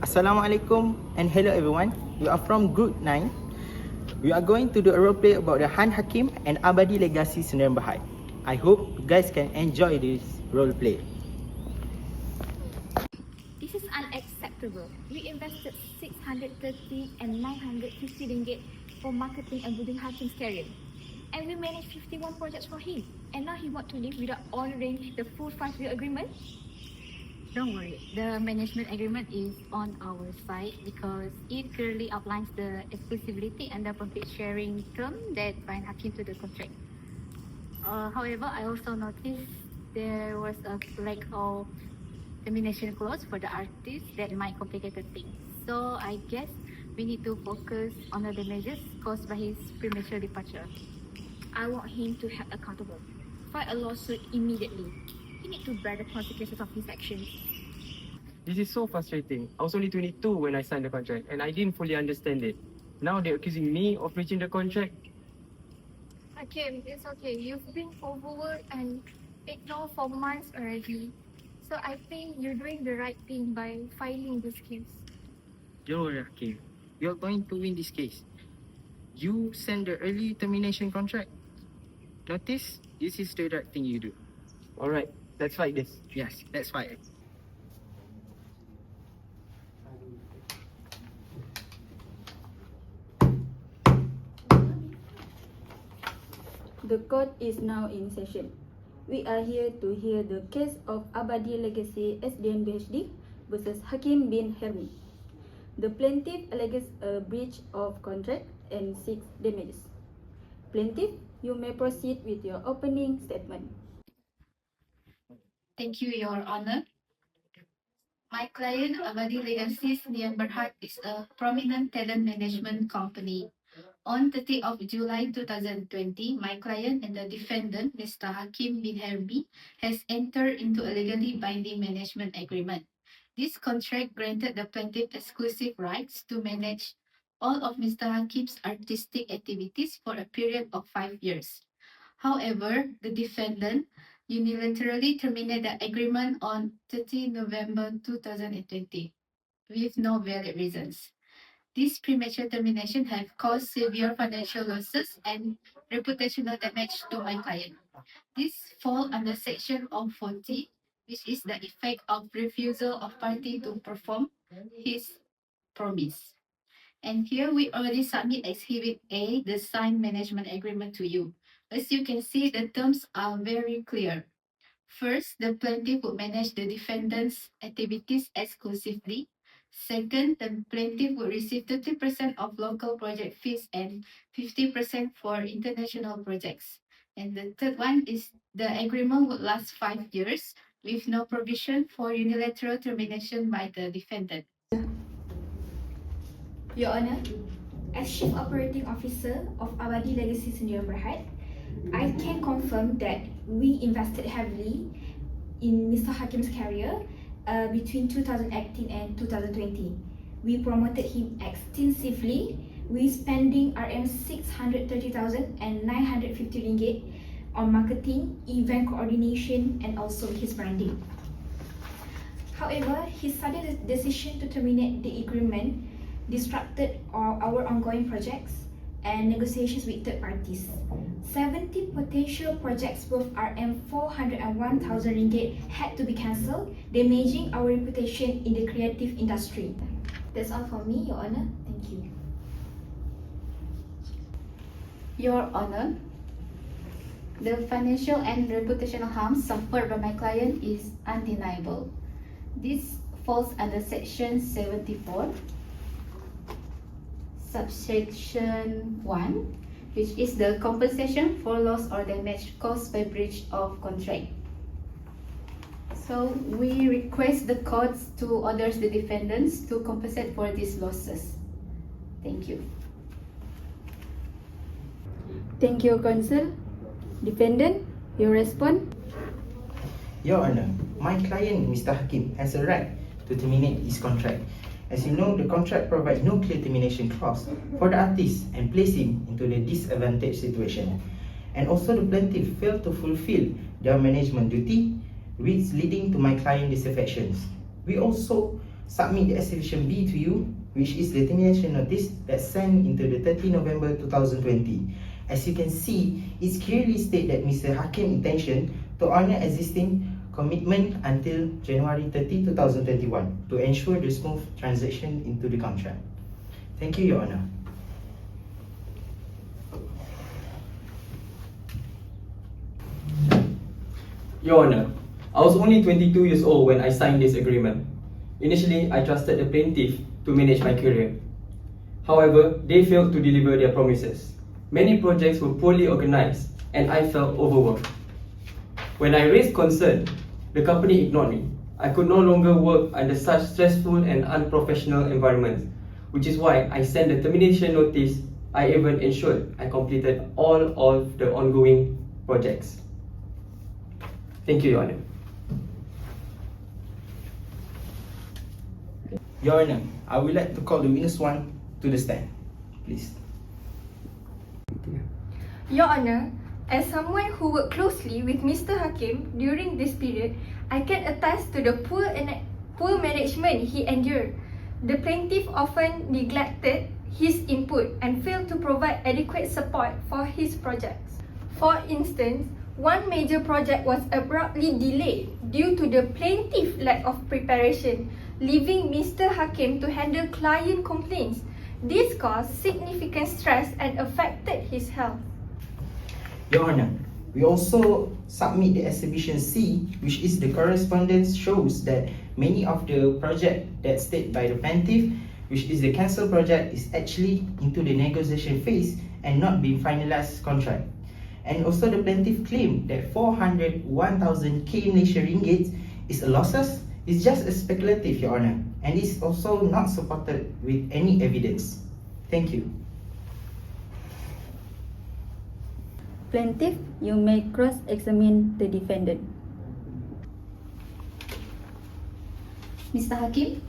Assalamualaikum and hello everyone. We are from Group 9. We are going to do a role play about the Han Hakim and Abadi Legacy Sdn Bhd. I hope you guys can enjoy this role play. This is unacceptable. We invested 630 and 950 ringgit for marketing and building Hakim's career. And we managed 51 projects for him. And now he wants to leave without honoring the full 5-year agreement? Don't worry, the management agreement is on our side because it clearly outlines the exclusivity and the profit sharing term that bind Hakim to the contract. However, I also noticed there was a lack of termination clause for the artist that might complicate things. So I guess we need to focus on the damages caused by his premature departure. I want him to held accountable. File a lawsuit immediately. He needs to bear the consequences of his actions. This is so frustrating. I was only 22 when I signed the contract and I didn't fully understand it. Now they're accusing me of breaching the contract. Hakim, it's okay. You've been overworked and ignored for months already. So I think you're doing the right thing by filing this case. Don't worry, Hakim. You're going to win this case. You send the early termination contract. Notice, this is the right thing you do. Alright, let's fight this. Yes, that's fine. The court is now in session. We are here to hear the case of Abadi Legacy Sdn Bhd versus Hakim bin Hermi. The plaintiff alleges a breach of contract and seeks damages. Plaintiff, you may proceed with your opening statement. Thank you, Your Honor. My client, Abadi Legacy Sdn Bhd, is a prominent talent management company. On 30th of July 2020, my client and the defendant, Mr. Hakim bin Hermi, has entered into a legally binding management agreement. This contract granted the plaintiff exclusive rights to manage all of Mr. Hakim's artistic activities for a period of 5 years. However, the defendant unilaterally terminated the agreement on 30 November 2020 with no valid reasons. This premature termination has caused severe financial losses and reputational damage to my client. This falls under Section 40, which is the effect of refusal of party to perform his promise. And here we already submit Exhibit A, the signed management agreement to you. As you can see, the terms are very clear. First, the plaintiff will manage the defendant's activities exclusively. Second, the plaintiff will receive 30% of local project fees and 50% for international projects. And the third one is the agreement would last 5 years with no provision for unilateral termination by the defendant. Your Honor, as Chief Operating Officer of Abadi Legacy Sdn Bhd, I can confirm that we invested heavily in Mr. Hakim's career between 2018 and 2020. We promoted him extensively. We spending RM 630,000 and 950 ringgit on marketing, event coordination, and also his branding. However, his sudden decision to terminate the agreement disrupted our ongoing projects and negotiations with third parties. 70 potential projects worth RM 401,000 ringgit had to be cancelled, damaging our reputation in the creative industry. That's all for me, Your Honor. Thank you. Your Honor, the financial and reputational harm suffered by my client is undeniable. This falls under Section 74, Subsection 1, which is the compensation for loss or damage caused by breach of contract. So we request the courts to order the defendants to compensate for these losses. Thank you. Thank you, Counsel. Defendant, your response? Your Honor, my client, Mr. Hakim, has a right to terminate his contract. As you know, the contract provides no clear termination clause for the artist and place him into the disadvantaged situation. And also the plaintiff failed to fulfill their management duty, which leading to my client disaffections. We also submit the Exhibition B to you, which is the termination notice that's sent into the 30 November 2020. As you can see, it's clearly stated that Mr. Hakim's intention to honor existing commitment until January 30, 2021 to ensure the smooth transition into the contract. Thank you, Your Honor. Your Honor, I was only 22 years old when I signed this agreement. Initially, I trusted the plaintiff to manage my career. However, they failed to deliver their promises. Many projects were poorly organized and I felt overworked. When I raised concern, the company ignored me. I could no longer work under such stressful and unprofessional environments, which is why I sent the termination notice. I even ensured I completed all of the ongoing projects. Thank you, Your Honor. Your Honor, I would like to call the witness 1 to the stand, please. Your Honor, as someone who worked closely with Mr. Hakim during this period, I can attest to the poor management he endured. The plaintiff often neglected his input and failed to provide adequate support for his projects. For instance, one major project was abruptly delayed due to the plaintiff's lack of preparation, leaving Mr. Hakim to handle client complaints. This caused significant stress and affected his health. Your Honor, we also submit the Exhibition C, which is the correspondence shows that many of the project that stated by the plaintiff, which is the cancelled project, is actually into the negotiation phase and not being finalized contract. And also the plaintiff claimed that 401,000 Malaysian ringgit is a losses. It's just a speculative, Your Honor, and it's also not supported with any evidence. Thank you. Plaintiff, you may cross-examine the defendant. Mr. Hakim,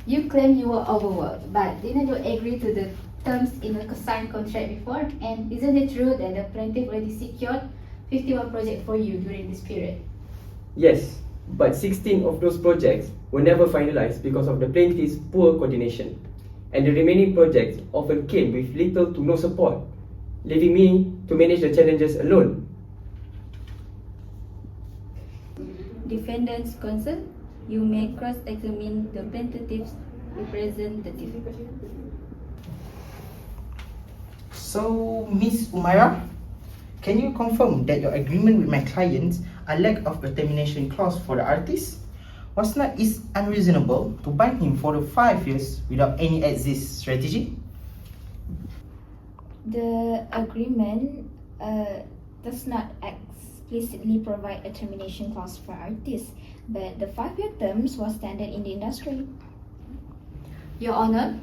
you claim you were overworked, but didn't you agree to the terms in a signed contract before? And isn't it true that the plaintiff already secured 51 projects for you during this period? Yes, but 16 of those projects were never finalized because of the plaintiff's poor coordination, and the remaining projects often came with little to no support, leaving me to manage the challenges alone. Defendant's counsel, you may cross-examine the plaintiff's representative. So, Ms. Umaira, can you confirm that your agreement with my client, a lack of a termination clause for the artist, was not unreasonable to bind him for the 5 years without any exit strategy? The agreement does not explicitly provide a termination clause for artists, but the 5-year terms was standard in the industry. Your Honor,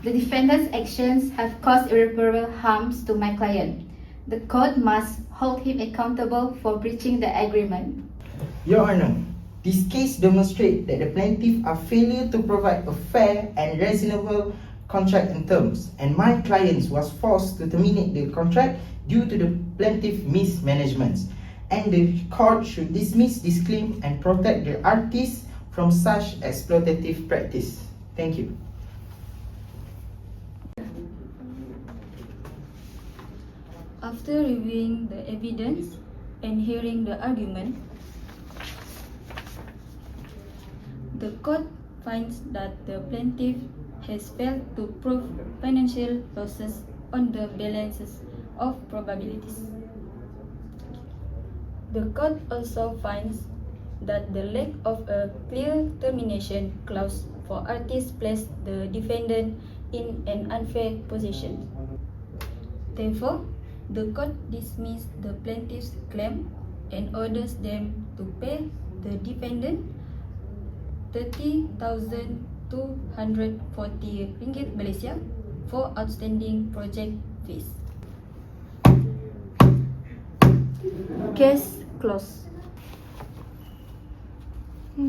the defendant's actions have caused irreparable harms to my client. The court must hold him accountable for breaching the agreement. Your Honor, this case demonstrates that the plaintiff are failure to provide a fair and reasonable contract and terms, and my client was forced to terminate the contract due to the plaintiff's mismanagement. And the court should dismiss this claim and protect the artist from such exploitative practice. Thank you. After reviewing the evidence and hearing the argument, the court finds that the plaintiff has failed to prove financial losses on the balances of probabilities. The court also finds that the lack of a clear termination clause for artists placed the defendant in an unfair position. Therefore, the court dismissed the plaintiff's claim and orders them to pay the defendant 30,240 ringgit Malaysia for outstanding project fees. Case closed. I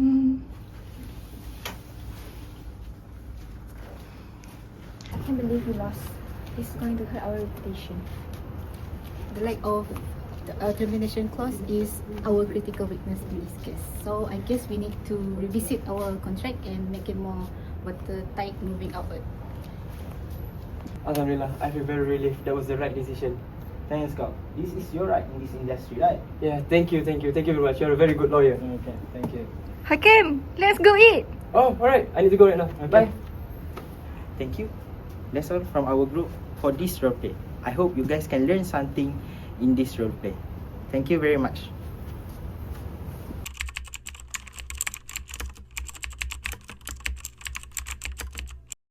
can't believe we lost. It's going to hurt our reputation. The lack of termination clause is our critical weakness in this case. So I guess we need to revisit our contract and make it more watertight moving outward. Alhamdulillah, I feel very relieved. That was the right decision. Thanks, Kak. This is your right in this industry, right? Yeah, thank you very much. You're a very good lawyer. Okay, thank you. Hakim, let's go eat. Oh, alright. I need to go right now. Bye. Thank you. That's all from our group for this roleplay. I hope you guys can learn something in this roleplay. Thank you very much.